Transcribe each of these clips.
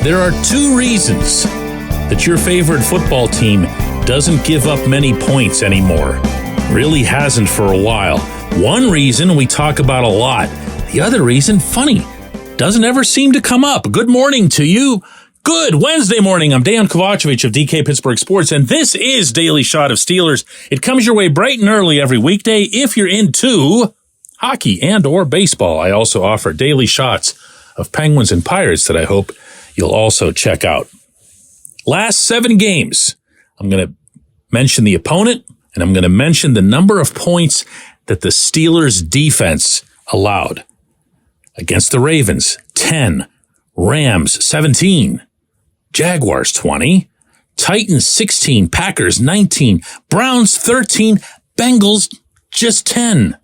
There are two reasons that your favorite football team doesn't give up many points anymore. Really hasn't for a while. One reason we talk about a lot. The other reason, funny, doesn't ever seem to come up. Good morning to you. Good Wednesday morning. I'm Dejan Kovacevic of DK Pittsburgh Sports, and this is Daily Shot of Steelers. It comes your way bright and early every weekday if you're into hockey and or baseball. I also offer daily shots of Penguins and Pirates that I hope you'll also check out. Last 7 games, I'm going to mention the opponent, and I'm going to mention the number of points that the Steelers defense allowed. Against the Ravens, 10. Rams, 17. Jaguars, 20. Titans, 16. Packers, 19. Browns, 13. Bengals, just 10.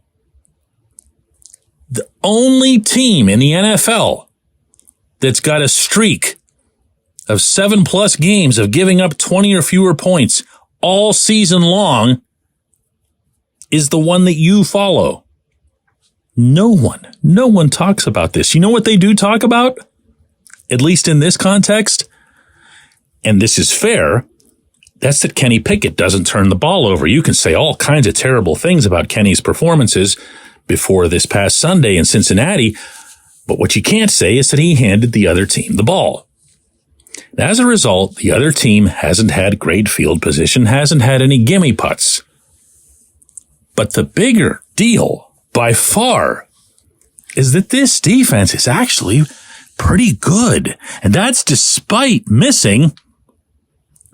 The only team in the NFL that's got a streak of 7+ games of giving up 20 or fewer points all season long is the one that you follow. No one talks about this. You know what they do talk about? At least in this context, and this is fair, that's that Kenny Pickett doesn't turn the ball over. You can say all kinds of terrible things about Kenny's performances before this past Sunday in Cincinnati, but what you can't say is that he handed the other team the ball. As a result, the other team hasn't had great field position, hasn't had any gimme putts. But the bigger deal, by far, is that this defense is actually pretty good. And that's despite missing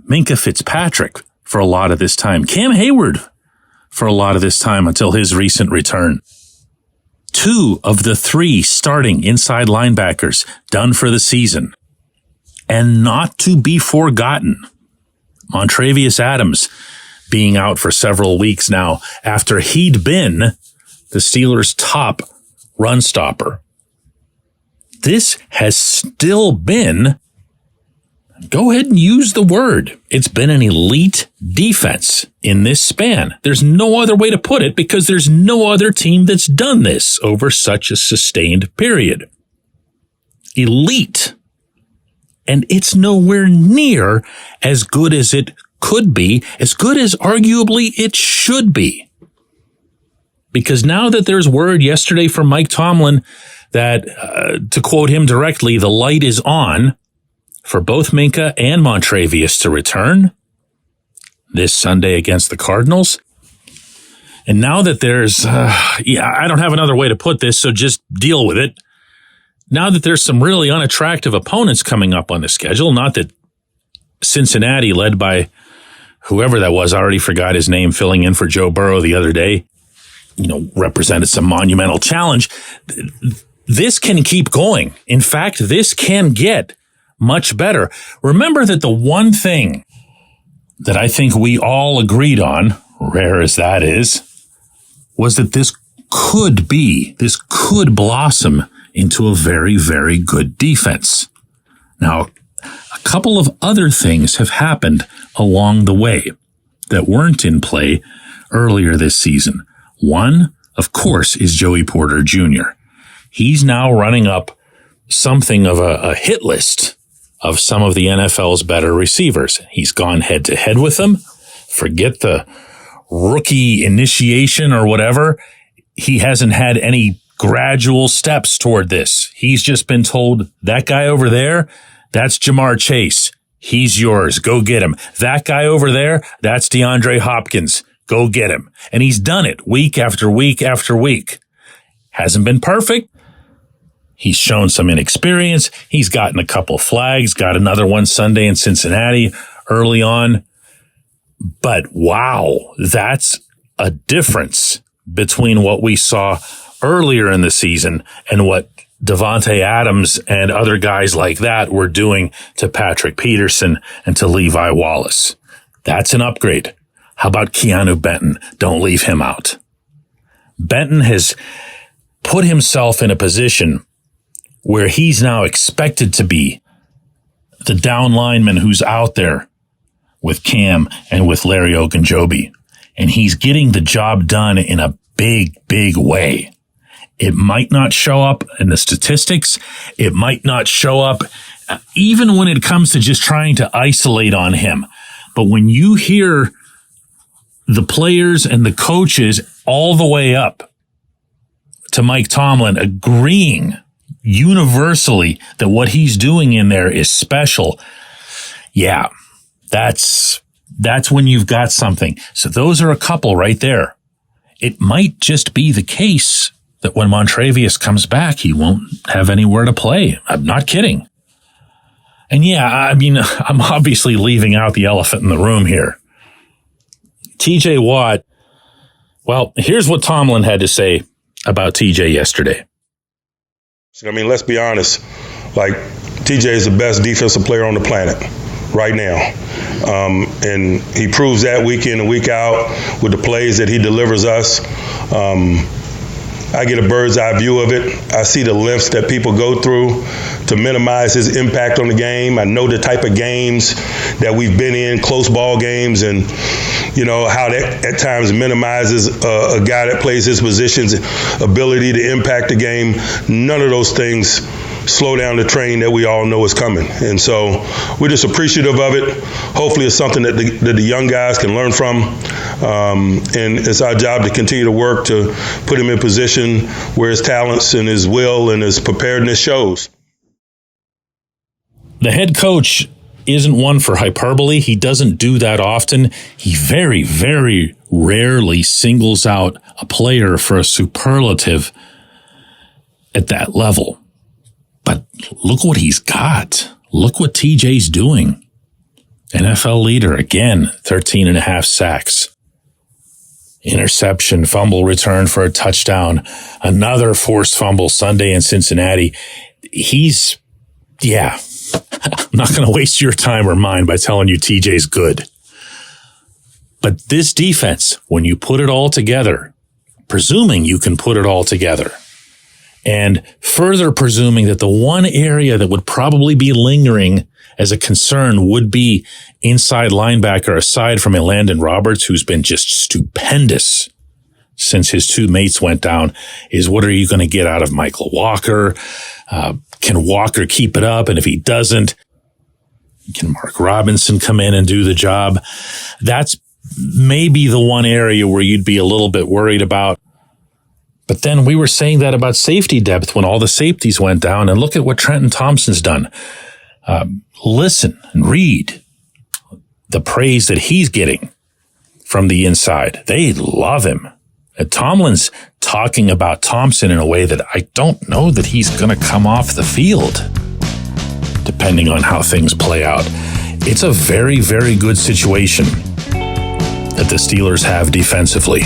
Minkah Fitzpatrick for a lot of this time. Cam Hayward for a lot of this time until his recent return. 2 of the 3 starting inside linebackers done for the season. And not to be forgotten, Montravius Adams being out for several weeks now after he'd been the Steelers' top run stopper. This has still been, go ahead and use the word, it's been an elite defense in this span. There's no other way to put it because there's no other team that's done this over such a sustained period. Elite. And it's nowhere near as good as it could be, as good as arguably it should be. Because now that there's word yesterday from Mike Tomlin that, to quote him directly, the light is on for both Minkah and Montravius to return this Sunday against the Cardinals. And now that there's, I don't have another way to put this, so just deal with it. Now that there's some really unattractive opponents coming up on the schedule, not that Cincinnati, led by whoever that was, I already forgot his name, filling in for Joe Burrow the other day, represented some monumental challenge. This can keep going. In fact, this can get much better. Remember that the one thing that I think we all agreed on, rare as that is, was that this could blossom into a very, very good defense. Now, a couple of other things have happened along the way that weren't in play earlier this season. One, of course, is Joey Porter Jr. He's now running up something of a hit list of some of the NFL's better receivers. He's gone head-to-head with them. Forget the rookie initiation or whatever. He hasn't had any gradual steps toward this. He's just been told, that guy over there, that's Jamar Chase. He's yours. Go get him. That guy over there, that's DeAndre Hopkins. Go get him. And he's done it week after week after week. Hasn't been perfect. He's shown some inexperience. He's gotten a couple flags, got another one Sunday in Cincinnati early on. But wow, that's a difference between what we saw earlier in the season and what Devontae Adams and other guys like that were doing to Patrick Peterson and to Levi Wallace. That's an upgrade. How about Keanu Benton? Don't leave him out. Benton has put himself in a position where he's now expected to be the down lineman who's out there with Cam and with Larry Ogunjobi. And he's getting the job done in a big, big way. It might not show up in the statistics. It might not show up even when it comes to just trying to isolate on him. But when you hear the players and the coaches all the way up to Mike Tomlin agreeing universally that what he's doing in there is special, yeah, that's when you've got something. So those are a couple right there. It might just be the case that when Montravius comes back, he won't have anywhere to play. I'm not kidding. And yeah, I mean, I'm obviously leaving out the elephant in the room here. TJ Watt, well, here's what Tomlin had to say about TJ yesterday. I mean, let's be honest. Like, TJ is the best defensive player on the planet right now. And he proves that week in and week out with the plays that he delivers us. I get a bird's eye view of it. I see the lengths that people go through to minimize his impact on the game. I know the type of games that we've been in, close ball games, and you know how that at times minimizes a guy that plays his position's ability to impact the game. None of those things slow down the train that we all know is coming. And so we're just appreciative of it. Hopefully it's something that the young guys can learn from. And it's our job to continue to work to put him in position where his talents and his will and his preparedness shows. The head coach isn't one for hyperbole. He doesn't do that often. He very, very rarely singles out a player for a superlative at that level. But look what he's got. Look what TJ's doing. NFL leader again, 13.5 sacks. Interception, fumble return for a touchdown. Another forced fumble Sunday in Cincinnati. I'm not going to waste your time or mine by telling you TJ's good. But this defense, when you put it all together, presuming you can put it all together, and further presuming that the one area that would probably be lingering as a concern would be inside linebacker, aside from Landon Roberts, who's been just stupendous since his two mates went down, is what are you going to get out of Michael Walker? Can Walker keep it up? And if he doesn't, can Mark Robinson come in and do the job? That's maybe the one area where you'd be a little bit worried about. But then we were saying that about safety depth when all the safeties went down, and look at what Trenton Thompson's done. Listen and read the praise that he's getting from the inside. They love him. And Tomlin's talking about Thompson in a way that I don't know that he's going to come off the field, depending on how things play out. It's a very, very good situation that the Steelers have defensively.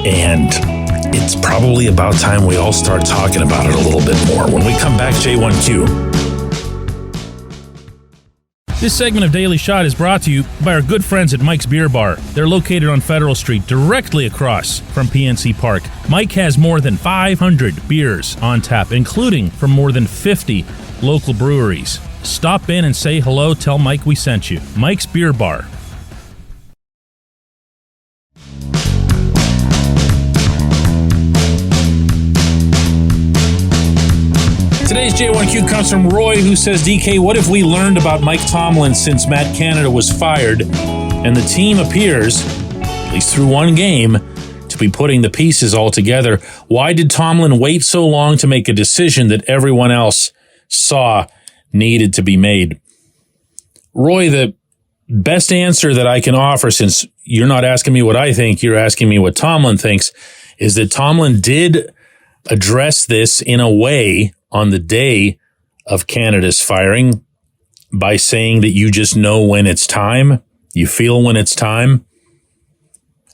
And it's probably about time we all start talking about it a little bit more. When we come back, J1Q. This segment of Daily Shot is brought to you by our good friends at Mike's Beer Bar. They're located on Federal Street, directly across from PNC Park. Mike has more than 500 beers on tap, including from more than 50 local breweries. Stop in and say hello. Tell Mike we sent you. Mike's Beer Bar. Today's J1Q comes from Roy, who says, DK, what have we learned about Mike Tomlin since Matt Canada was fired and the team appears, at least through one game, to be putting the pieces all together? Why did Tomlin wait so long to make a decision that everyone else saw needed to be made? Roy, the best answer that I can offer, since you're not asking me what I think, you're asking me what Tomlin thinks, is that Tomlin did address this in a way on the day of Canada's firing by saying that you just know when it's time, you feel when it's time.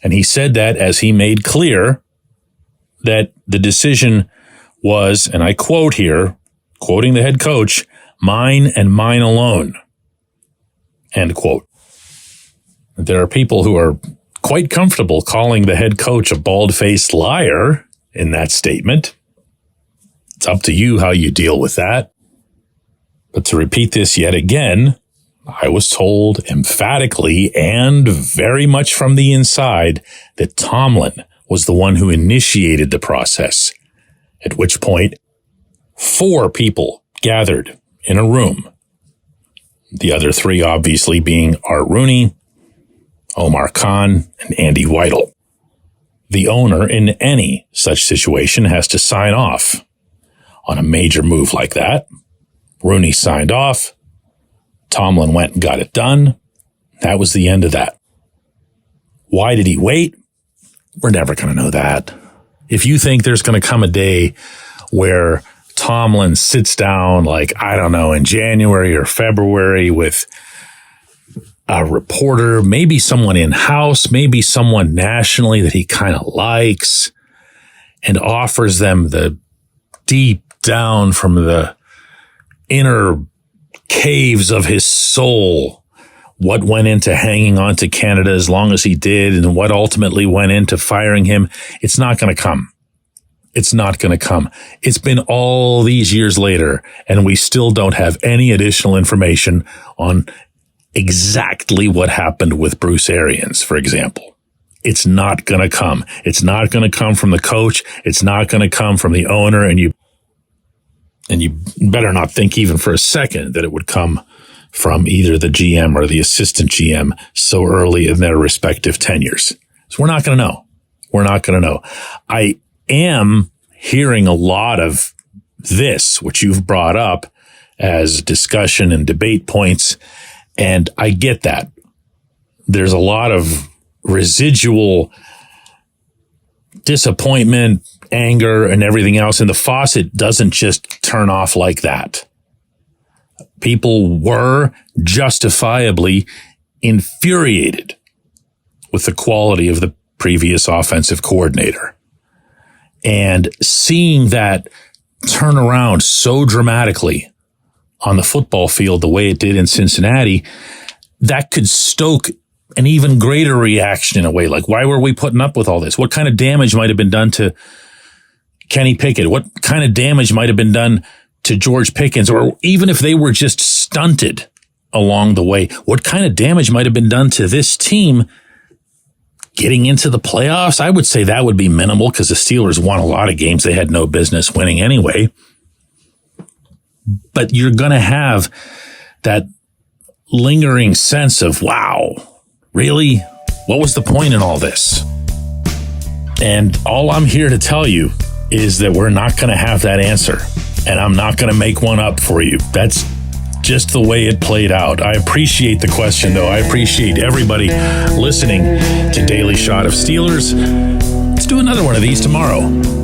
And he said that as he made clear that the decision was, and I quote here, quoting the head coach, mine and mine alone, end quote. There are people who are quite comfortable calling the head coach a bald-faced liar in that statement. It's up to you how you deal with that. But to repeat this yet again, I was told emphatically and very much from the inside that Tomlin was the one who initiated the process, at which point 4 people gathered in a room The other three obviously being Art Rooney, Omar Khan, and Andy Weidel. The owner in any such situation has to sign off on a major move like that. Rooney signed off. Tomlin went and got it done. That was the end of that. Why did he wait? We're never going to know that. If you think there's going to come a day where Tomlin sits down, like, I don't know, in January or February with a reporter, maybe someone in-house, maybe someone nationally that he kind of likes, and offers them the deep down from the inner caves of his soul what went into hanging on to Canada as long as he did and what ultimately went into firing him. It's not going to come. It's not going to come. It's been all these years later, and we still don't have any additional information on exactly what happened with Bruce Arians, for example. It's not going to come. It's not going to come from the coach. It's not going to come from the owner, and you better not think even for a second that it would come from either the GM or the assistant GM so early in their respective tenures. So we're not going to know. We're not going to know. I am hearing a lot of this, which you've brought up as discussion and debate points, and I get that. There's a lot of residual disappointment, anger, and everything else, and the faucet doesn't just turn off like that. People were justifiably infuriated with the quality of the previous offensive coordinator. And seeing that turn around so dramatically on the football field the way it did in Cincinnati, that could stoke an even greater reaction in a way. Like, why were we putting up with all this? What kind of damage might have been done to Kenny Pickett? What kind of damage might have been done to George Pickens? Or even if they were just stunted along the way, what kind of damage might have been done to this team getting into the playoffs? I would say that would be minimal because the Steelers won a lot of games they had no business winning anyway. But you're going to have that lingering sense of, wow, really? What was the point in all this? And all I'm here to tell you is that we're not going to have that answer. And I'm not going to make one up for you. That's just the way it played out. I appreciate the question, though. I appreciate everybody listening to Daily Shot of Steelers. Let's do another one of these tomorrow.